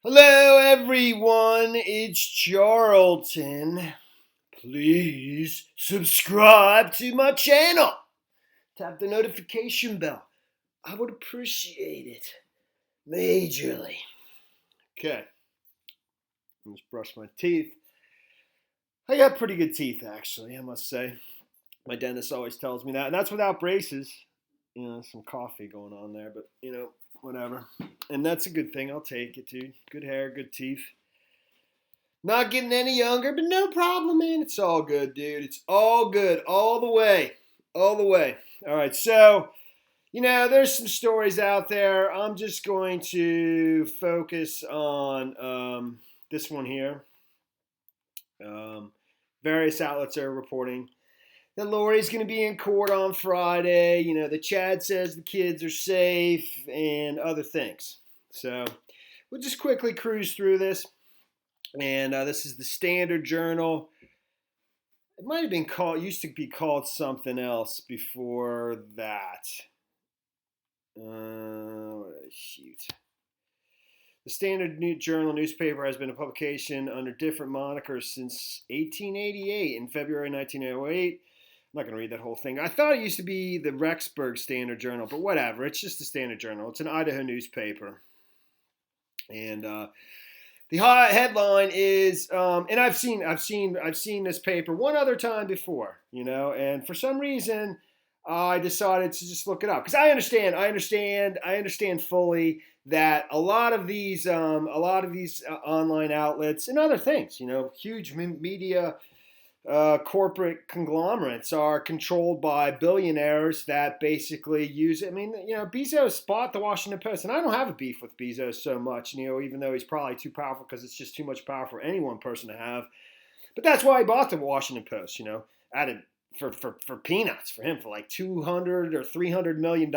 Hello, everyone. It's Charlton. Please subscribe to my channel. Tap the notification bell. I would appreciate it majorly. Okay. Let's brush my teeth. I got pretty good teeth, actually, I must say. My dentist always tells me that, and that's without braces. Some coffee going on there, but whatever. And that's a good thing. I'll take it, dude. Good hair, good teeth. Not getting any younger, but no problem, man. It's all good, dude. It's all good, all the way. All the way. All right, so, there's some stories out there. I'm just going to focus on this one here. Various outlets are reporting that Lori's going to be in court on Friday. The Chad says the kids are safe and other things. So we'll just quickly cruise through this. And this is the Standard Journal. It might have been used to be called something else before that. Shoot. The Standard Journal newspaper has been a publication under different monikers since 1888. In February 1908, I'm not going to read that whole thing. I thought it used to be the Rexburg Standard Journal, but whatever. It's just the Standard Journal. It's an Idaho newspaper. And the headline is, and I've seen this paper one other time before, and for some reason I decided to just look it up because I understand fully that a lot of these online outlets and other things, huge media corporate conglomerates are controlled by billionaires that basically use it. I mean, Bezos bought the Washington Post, and I don't have a beef with Bezos so much, even though he's probably too powerful because it's just too much power for any one person to have. But that's why he bought the Washington Post, added for peanuts for him for like $200 or $300 million,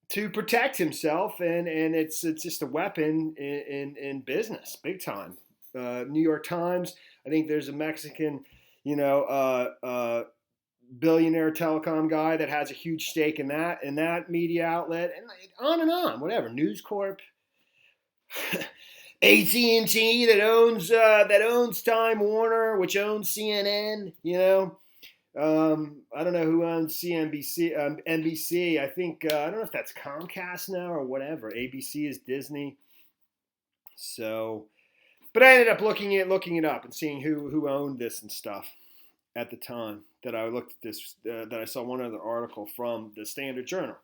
to protect himself, and it's just a weapon in business, big time. New York Times. I think there's a Mexican, billionaire telecom guy that has a huge stake in that media outlet, and on, whatever. News Corp, AT&T that owns Time Warner, which owns CNN. I don't know who owns CNBC, NBC. I think I don't know if that's Comcast now or whatever. ABC is Disney. So. But I ended up looking it up and seeing who owned this and stuff at the time that I looked at this, that I saw one other article from the Standard Journal,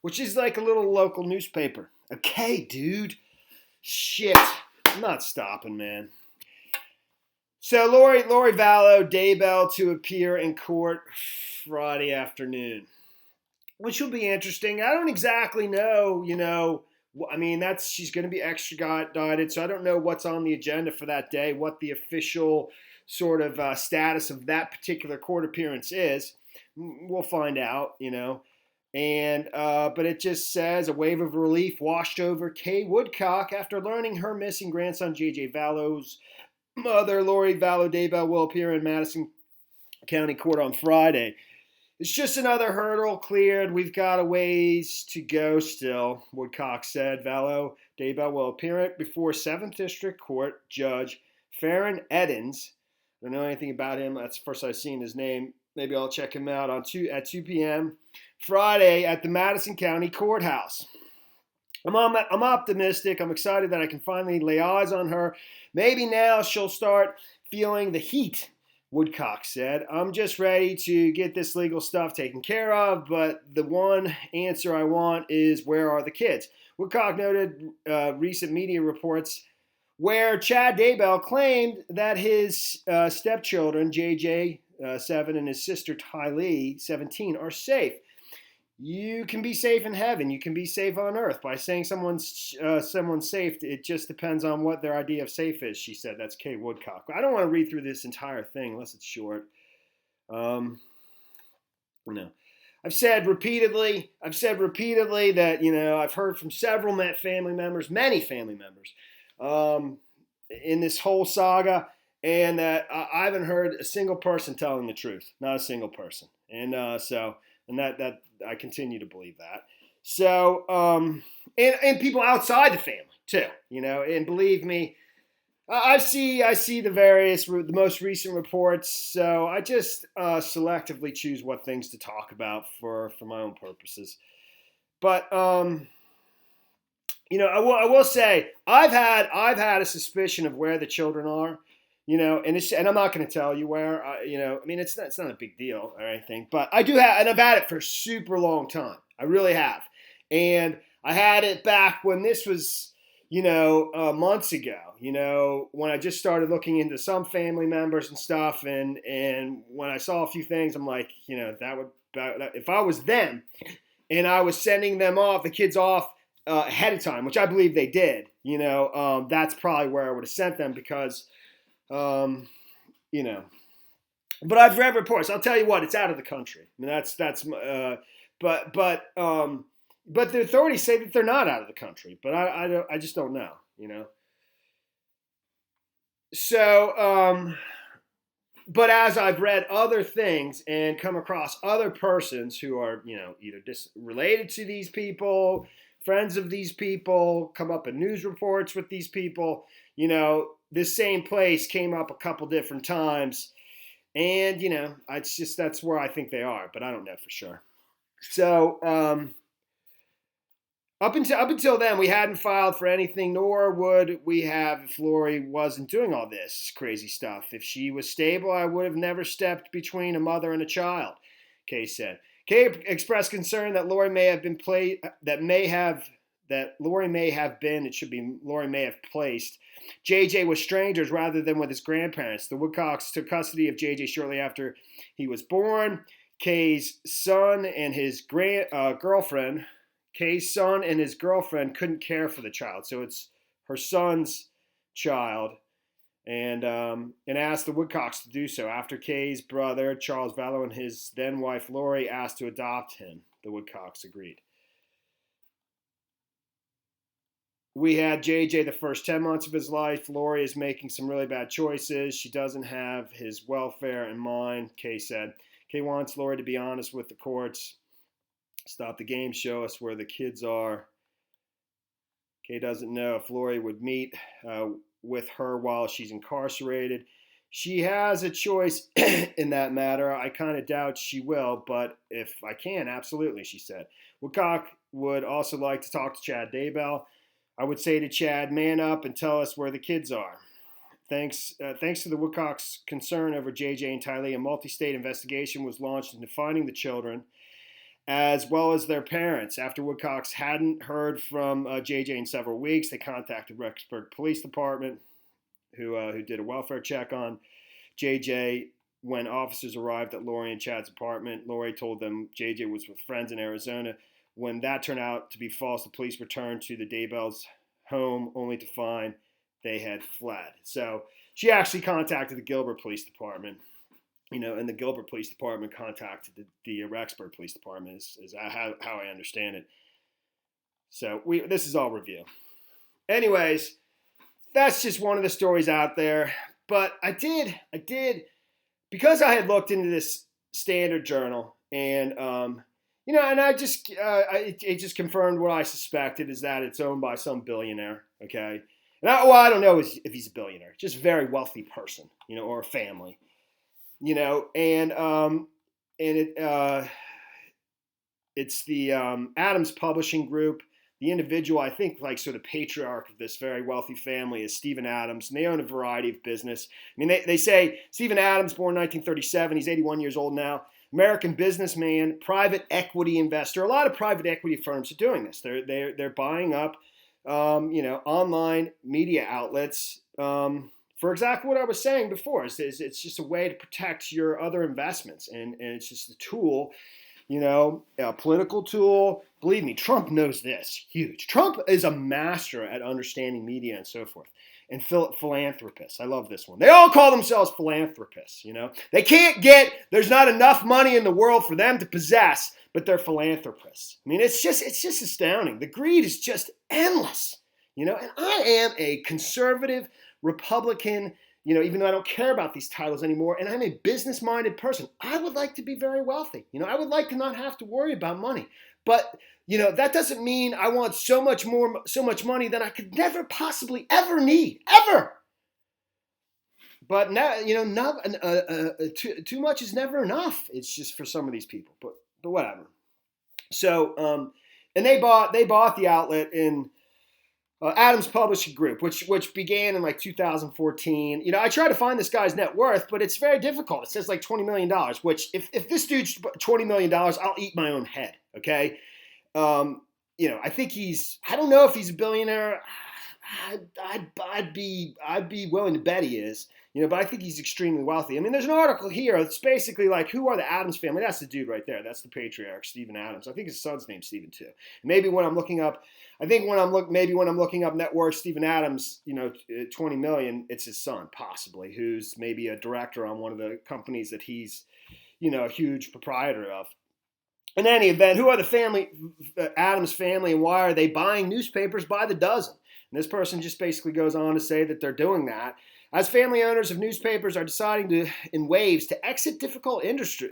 which is like a little local newspaper. Okay, dude. Shit. I'm not stopping, man. So Lori Vallow Daybell to appear in court Friday afternoon, which will be interesting. I don't exactly know, I mean, she's going to be extradited, so I don't know what's on the agenda for that day, what the official sort of status of that particular court appearance is. We'll find out, And but it just says a wave of relief washed over Kay Woodcock after learning her missing grandson J.J. Vallow's mother, Lori Vallow Daybell, will appear in Madison County Court on Friday. It's just another hurdle cleared. We've got a ways to go still, Woodcock said. Vallow Daybell will appear before 7th District Court Judge Farron Eddins. I don't know anything about him. That's the first I've seen his name. Maybe I'll check him out at 2 p.m. Friday at the Madison County Courthouse. I'm optimistic. I'm excited that I can finally lay eyes on her. Maybe now she'll start feeling the heat, Woodcock said. I'm just ready to get this legal stuff taken care of, but the one answer I want is, where are the kids? Woodcock noted recent media reports where Chad Daybell claimed that his stepchildren, JJ, 7, and his sister Tylee, 17, are safe. You can be safe in heaven. You can be safe on earth. By saying someone's safe, it just depends on what their idea of safe is, she said. That's Kay Woodcock. I don't want to read through this entire thing unless it's short. No. I've said repeatedly that, I've heard from several many family members, in this whole saga, and that I haven't heard a single person telling the truth. Not a single person. And that I continue to believe that. So, and people outside the family too, and believe me, I see the most recent reports. So I just selectively choose what things to talk about for my own purposes. But I will say I've had a suspicion of where the children are, and I'm not going to tell you where. It's not a big deal or anything, but I do have, and I've had it for a super long time. I really have, and I had it back when this was, months ago. When I just started looking into some family members and stuff, and when I saw a few things, I'm like, if I was them, and I was sending them off, the kids off ahead of time, which I believe they did. That's probably where I would have sent them because, But I've read reports. I'll tell you what, it's out of the country. I mean, but the authorities say that they're not out of the country. But I just don't know. So, but as I've read other things and come across other persons who are, either related to these people, friends of these people, come up in news reports with these people, this same place came up a couple different times. And, that's where I think they are, but I don't know for sure. So, up until then, we hadn't filed for anything, nor would we have if Lori wasn't doing all this crazy stuff. If she was stable, I would have never stepped between a mother and a child, Kay said. Kay expressed concern that Lori may have been placed JJ with strangers rather than with his grandparents. The Woodcocks took custody of JJ shortly after he was born. Kay's son and his girlfriend couldn't care for the child, so it's her son's child, and asked the Woodcocks to do so. After Kay's brother, Charles Vallow, and his then-wife, Lori, asked to adopt him, the Woodcocks agreed. We had JJ the first 10 months of his life. Lori is making some really bad choices. She doesn't have his welfare in mind, Kay said. Kay wants Lori to be honest with the courts. Stop the game, show us where the kids are. Kay doesn't know if Lori would meet with her while she's incarcerated. She has a choice in that matter. I kind of doubt she will, but if I can, absolutely, she said. Woodcock would also like to talk to Chad Daybell. I would say to Chad, man up and tell us where the kids are. Thanks to the Woodcocks' concern over JJ and Tylee, a multi-state investigation was launched into finding the children, as well as their parents. After Woodcocks hadn't heard from JJ in several weeks, they contacted Rexburg Police Department, who did a welfare check on JJ. When officers arrived at Lori and Chad's apartment, Lori told them JJ was with friends in Arizona. When that turned out to be false, the police returned to the Daybells' home only to find they had fled. So she actually contacted the Gilbert Police Department, and the Gilbert Police Department contacted the Rexburg Police Department, is how I understand it. So this is all review. Anyways, that's just one of the stories out there. But I did, because I had looked into this Standard Journal, and and I just it just confirmed what I suspected, is that it's owned by some billionaire. Okay, and I don't know if he's a billionaire, just a very wealthy person, or a family, and it's the Adams Publishing Group. The individual, I think, like sort of patriarch of this very wealthy family is Stephen Adams, and they own a variety of business. I mean, they say Stephen Adams, born 1937, he's 81 years old now. American businessman, private equity investor. A lot of private equity firms are doing this. They're buying up, online media outlets for exactly what I was saying before. It's just a way to protect your other investments, and it's just a tool, a political tool. Believe me, Trump knows this. Huge. Trump is a master at understanding media and so forth. And philanthropists. I love this one. They all call themselves philanthropists, They can't there's not enough money in the world for them to possess, but they're philanthropists. I mean, it's just astounding. The greed is just endless, And I am a conservative, Republican, even though I don't care about these titles anymore, and I'm a business-minded person, I would like to be very wealthy. I would like to not have to worry about money. But, that doesn't mean I want so much money that I could never possibly ever need, ever. But now, too much is never enough. It's just for some of these people, but whatever. So, and they bought the outlet in Adams Publishing Group, which began in like 2014. I tried to find this guy's net worth, but it's very difficult. It says like $20 million, which if this dude's $20 million, I'll eat my own head. Okay. I think I don't know if he's a billionaire. I'd be willing to bet he is. But I think he's extremely wealthy. I mean, there's an article here. It's basically like, who are the Adams family? That's the dude right there. That's the patriarch, Stephen Adams. I think his son's name's Stephen too. Maybe when I'm looking up, net worth Stephen Adams, 20 million, it's his son possibly, who's maybe a director on one of the companies that he's, a huge proprietor of. In any event, who are the Adams family, and why are they buying newspapers by the dozen? And this person just basically goes on to say that they're doing that as family owners of newspapers are deciding in waves to exit the difficult industry,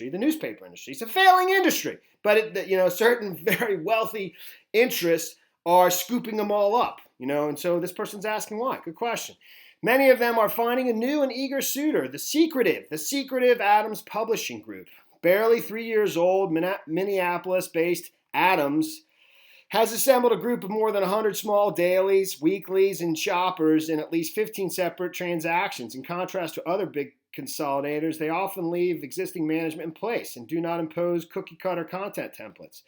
the newspaper industry. It's a failing industry, but certain very wealthy interests are scooping them all up, and so this person's asking why. Good question. Many of them are finding a new and eager suitor, the secretive Adams Publishing Group. Barely 3 years old, Minneapolis-based Adams has assembled a group of more than 100 small dailies, weeklies, and shoppers in at least 15 separate transactions. In contrast to other big consolidators, they often leave existing management in place and do not impose cookie-cutter content templates.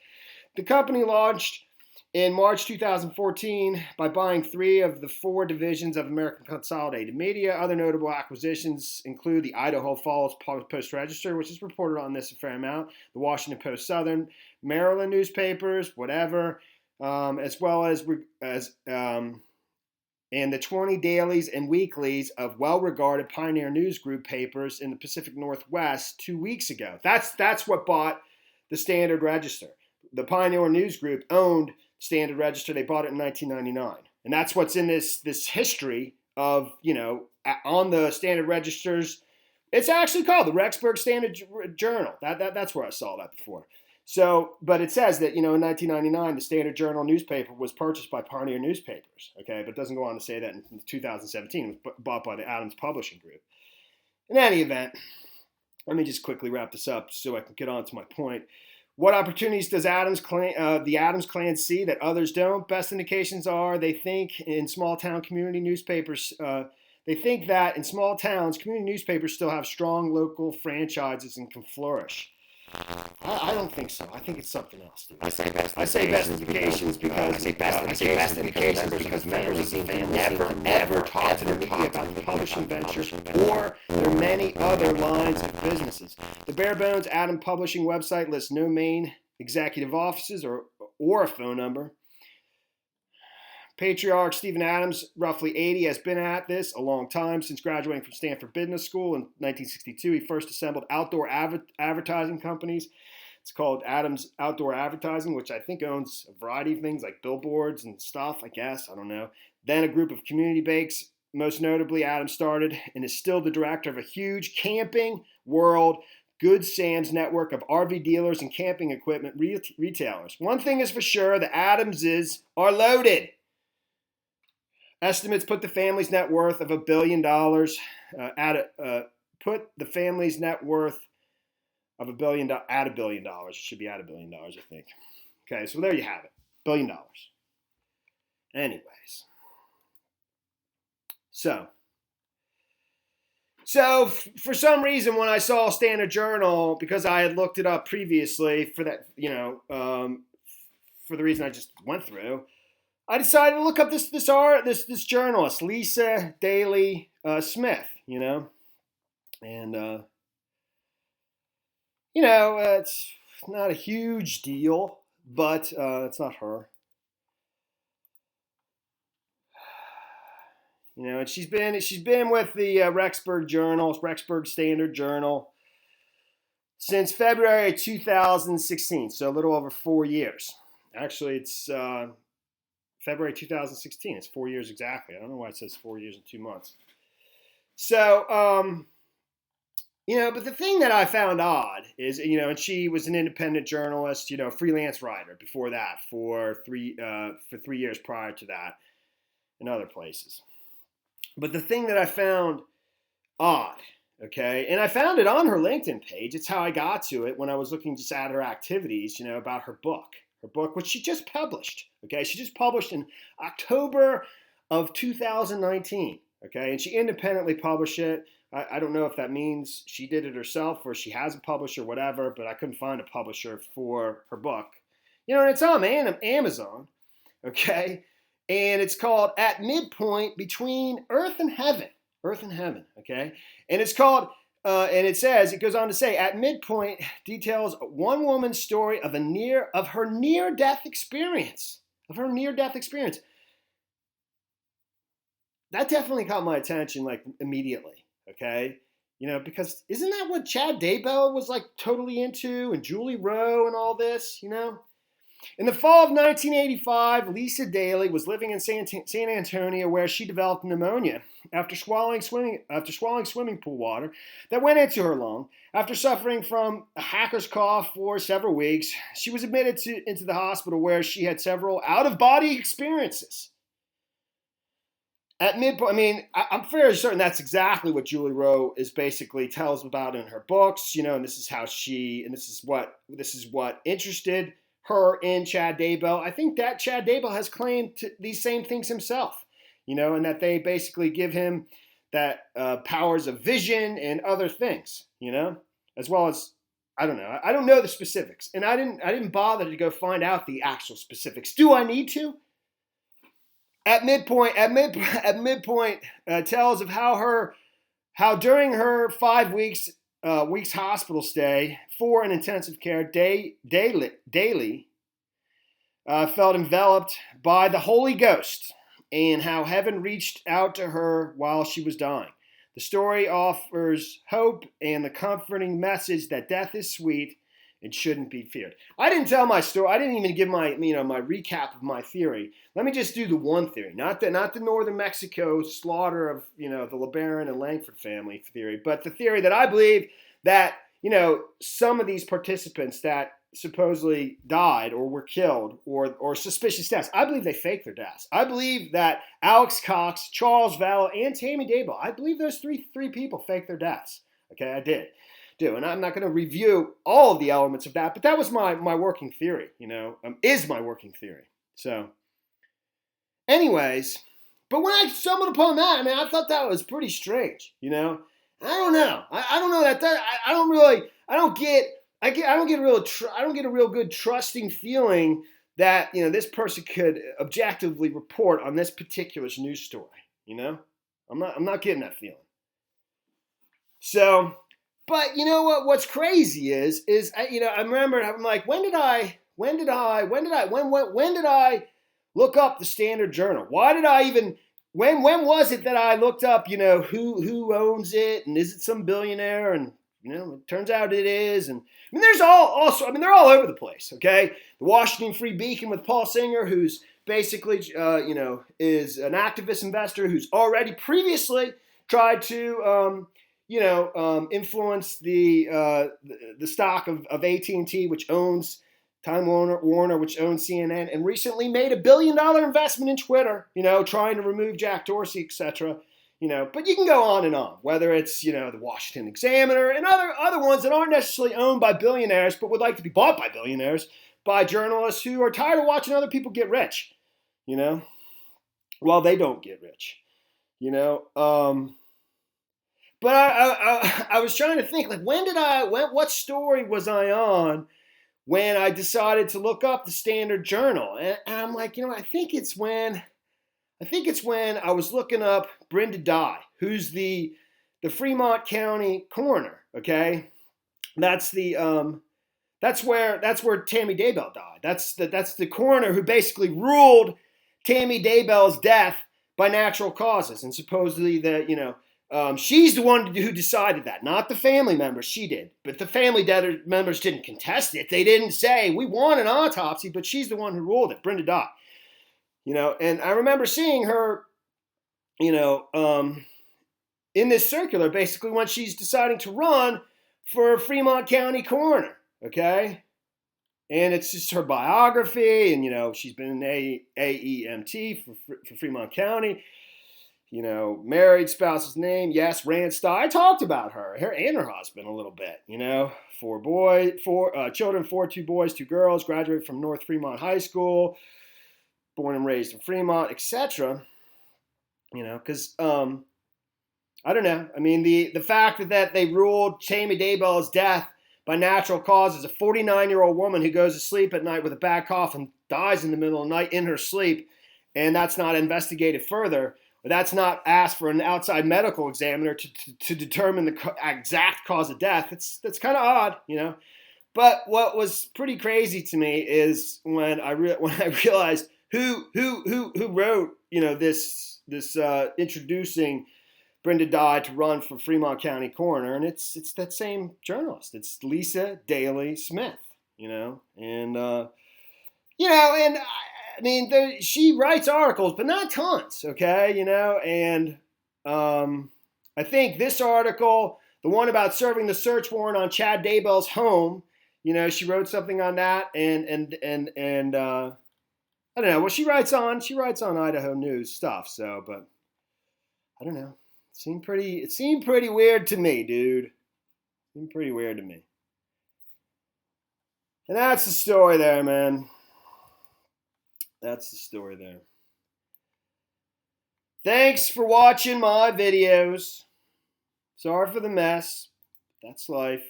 The company launched in March 2014 by buying 3 of the 4 divisions of American Consolidated Media. Other notable acquisitions include the Idaho Falls Post-Register, which is reported on this a fair amount, the Washington Post Southern, Maryland newspapers, whatever, as well as and the 20 dailies and weeklies of well-regarded Pioneer News Group papers in the Pacific Northwest 2 weeks ago. That's what bought the Standard Register. The Pioneer News Group owned Standard Register. They bought it in 1999. And that's what's in this history of, on the Standard Registers. It's actually called the Rexburg Standard Journal. That's where I saw that before. So, but it says that, in 1999, the Standard Journal newspaper was purchased by Pioneer Newspapers, okay? But it doesn't go on to say that in 2017 it was bought by the Adams Publishing Group. In any event, let me just quickly wrap this up so I can get on to my point. What opportunities does the Adams clan see that others don't? Best indications are they think in small town community newspapers, they think that in small towns, community newspapers still have strong local franchises and can flourish. I don't think so. I think it's something else, dude. I say best indications because members of the family never ever talk to their media about the publishing venture or their many other lines of businesses. The bare bones Adam Publishing website lists no main executive offices or a phone number. Patriarch Stephen Adams, roughly 80, has been at this a long time. Since graduating from Stanford Business School in 1962, he first assembled outdoor advertising companies. It's called Adams Outdoor Advertising, which I think owns a variety of things like billboards and stuff, I guess. I don't know. Then a group of community bakes. Most notably, Adams started and is still the director of a huge Camping World Good Sam's network of RV dealers and camping equipment retailers. One thing is for sure, the Adamses are loaded. Estimates put the family's net worth of $1 billion put the family's net worth of $1 billion at $1 billion. It should be at $1 billion, I think. Okay, so there you have it, $1 billion. Anyways, so for some reason, when I saw Standard Journal, because I had looked it up previously for that, for the reason I just went through, I decided to look up this journalist, Lisa Dayley Smith, and it's not a huge deal, but it's not her. And she's been with the Rexburg Standard Journal, since February 2016, so a little over 4 years. Actually, it's February 2016. It's 4 years exactly. I don't know why it says 4 years and 2 months. So, but the thing that I found odd is, and she was an independent journalist, freelance writer before that for 3 years prior to that in other places. But the thing that I found odd, okay, and I found it on her LinkedIn page. It's how I got to it when I was looking just at her activities, about her book, which she just published, okay? She just published in October of 2019, okay? And she independently published it. I don't know if that means she did it herself or she has a publisher, whatever, but I couldn't find a publisher for her book. And it's on Amazon, okay? And it's called At Midpoint Between Earth and Heaven. Earth and Heaven, okay? And it's called, and it goes on to say, At Midpoint details one woman's story of her near-death experience. That definitely caught my attention, like, immediately, okay? Because isn't that what Chad Daybell was, like, totally into, and Julie Rowe and all this, In the fall of 1985, Lisa Dayley was living in San Antonio, where she developed pneumonia after swallowing swimming pool water that went into her lung. After suffering from a hacker's cough for several weeks, she was admitted into the hospital, where she had several out-of-body experiences. At Midpoint, I'm fairly certain that's exactly what Julie Rowe is basically tells about in her books, and this is what interested her in Chad Daybell. I think that Chad Daybell has claimed these same things himself, and that they basically give him that powers of vision and other things, as well as, I don't know. I don't know the specifics, and I didn't bother to go find out the actual specifics. Do I need to? At Midpoint tells of how during her 5 weeks hospital stay for an intensive care, Dayley felt enveloped by the Holy Ghost, and how heaven reached out to her while she was dying. The story offers hope and the comforting message that death is sweet and shouldn't be feared. I didn't tell my story. I didn't even give my recap of my theory. Let me just do the one theory, not the Northern Mexico slaughter of the LeBaron and Langford family theory, but the theory that I believe that some of these participants that supposedly died or were killed or suspicious deaths, I believe they faked their deaths. I believe that Alex Cox, Charles Vallow, and Tammy Daybell, I believe those three people faked their deaths. Okay, I did. And I'm not going to review all of the elements of that, but that was my working theory, is my working theory. So, anyways, but when I stumbled upon that, I thought that was pretty strange, I don't know. I don't know that I don't get a real good trusting feeling that, this person could objectively report on this particular news story, I'm not getting that feeling. So, but you know what? What's crazy is I remember, I'm like, when did I look up the Standard Journal? Why did I even? When was it that I looked up? Who owns it, and is it some billionaire? And it turns out it is. And there's they're all over the place. Okay, the Washington Free Beacon with Paul Singer, who's basically is an activist investor who's already previously tried to influence the stock of AT&T, which owns Time Warner, which owns CNN, and recently made $1 billion investment in Twitter, trying to remove Jack Dorsey, etc. But you can go on and on, whether it's, the Washington Examiner and other ones that aren't necessarily owned by billionaires, but would like to be bought by billionaires, by journalists who are tired of watching other people get rich, while they don't get rich, But I was trying to think, like, what story was I on when I decided to look up the Standard Journal? And I'm like, I think it's when I was looking up Brenda Dye, who's the Fremont County coroner. Okay, that's where Tammy Daybell died. That's the coroner who basically ruled Tammy Daybell's death by natural causes, and supposedly she's the one who decided that, not the family members. She did, but the family members didn't contest it. They didn't say, we want an autopsy, but she's the one who ruled it, Brenda Dye. And I remember seeing her, in this circular, basically when she's deciding to run for Fremont County Coroner, okay? And it's just her biography, and, you know, she's been an AEMT for Fremont County. You know, married, spouse's name, yes, Randstad. I talked about her and her husband a little bit, you know. 4 children, 2 boys, 2 girls, graduated from North Fremont High School, born and raised in Fremont, etc. You know, because, I don't know. I mean, the fact that they ruled Tammy Daybell's death by natural causes, a 49-year-old woman who goes to sleep at night with a bad cough and dies in the middle of the night in her sleep, and that's not investigated further, or that's not asked for an outside medical examiner to determine the exact cause of death. That's kind of odd, you know. But what was pretty crazy to me is when I realized who wrote, you know, this introducing Brenda died to run for Fremont County Coroner, and it's that same journalist. It's Lisa Dayley Smith, you know, and you know, and I mean, she writes articles, but not tons, okay, you know, and I think this article, the one about serving the search warrant on Chad Daybell's home, you know, she wrote something on that, and I don't know. Well, she writes on Idaho News stuff, so, but I don't know. It seemed pretty weird to me, dude. Seemed pretty weird to me. And that's the story there, man. That's the story there. Thanks for watching my videos. Sorry for the mess. That's life.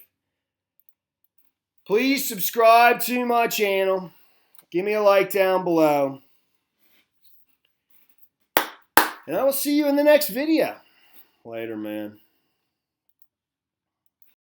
Please subscribe to my channel. Give me a like down below. And I will see you in the next video. Later, man.